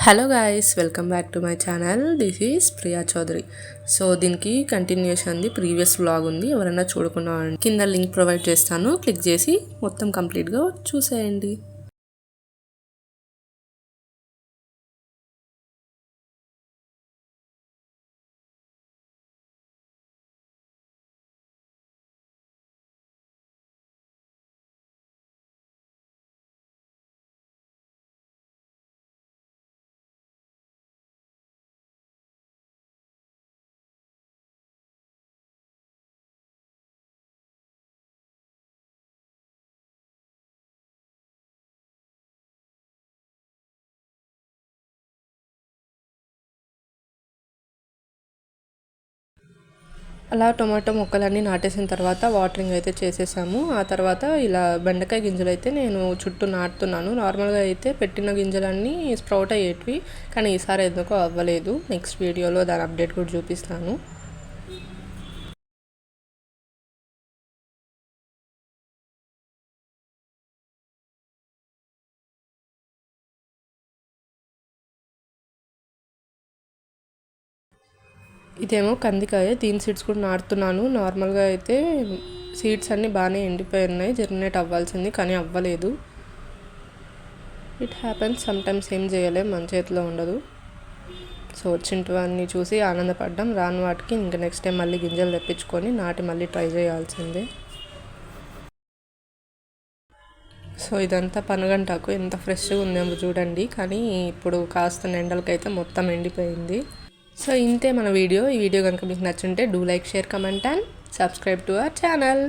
Hello guys, welcome back to my channel. This is Priya Chaudhary. So దీనికి కంటిన్యూషన్ది previous vlog ఉంది. ఎవరైనా చూడకుండా కింద లింక్ ప్రొవైడ్ చేస్తాను, క్లిక్ చేసి మొత్తం కంప్లీట్గా చూసేయండి. అలా టొమాటో మొక్కలన్నీ నాటేసిన తర్వాత వాటరింగ్ అయితే చేసేసాము. ఆ తర్వాత ఇలా బెండకాయ గింజలు అయితే నేను చుట్టూ నాటుతున్నాను. నార్మల్గా అయితే పెట్టిన గింజలన్నీ స్ప్రౌట్ అయ్యేటివి, కానీ ఈసారి ఎందుకో అవ్వలేదు. నెక్స్ట్ వీడియోలో దాని అప్డేట్ కూడా చూపిస్తాను. ఇదేమో కందికాయ, దీని సీడ్స్ కూడా నాటుతున్నాను. నార్మల్గా అయితే సీడ్స్ అన్నీ బాగానే ఎండిపోయి ఉన్నాయి, జర్మినేట్ అవ్వాల్సింది, కానీ అవ్వలేదు. ఇట్ హ్యాపెన్స్, సమ్టైమ్స్ ఏం చేయలేం, మన చేతిలో ఉండదు. సో వచ్చినవన్నీ చూసి ఆనందపడ్డాం. రాని వాటికి ఇంకా నెక్స్ట్ టైం మళ్ళీ గింజలు తెప్పించుకొని నాటి మళ్ళీ ట్రై చేయాల్సిందే. సో ఇదంతా పనగంటాకు ఎంత ఫ్రెష్గా ఉందేమో చూడండి, కానీ ఇప్పుడు కాస్త ఎండలకైతే మొత్తం ఎండిపోయింది. సో ఇంతే మన వీడియో. ఈ వీడియో కనుక మీకు నచ్చుంటే do like, share, comment and subscribe to our channel.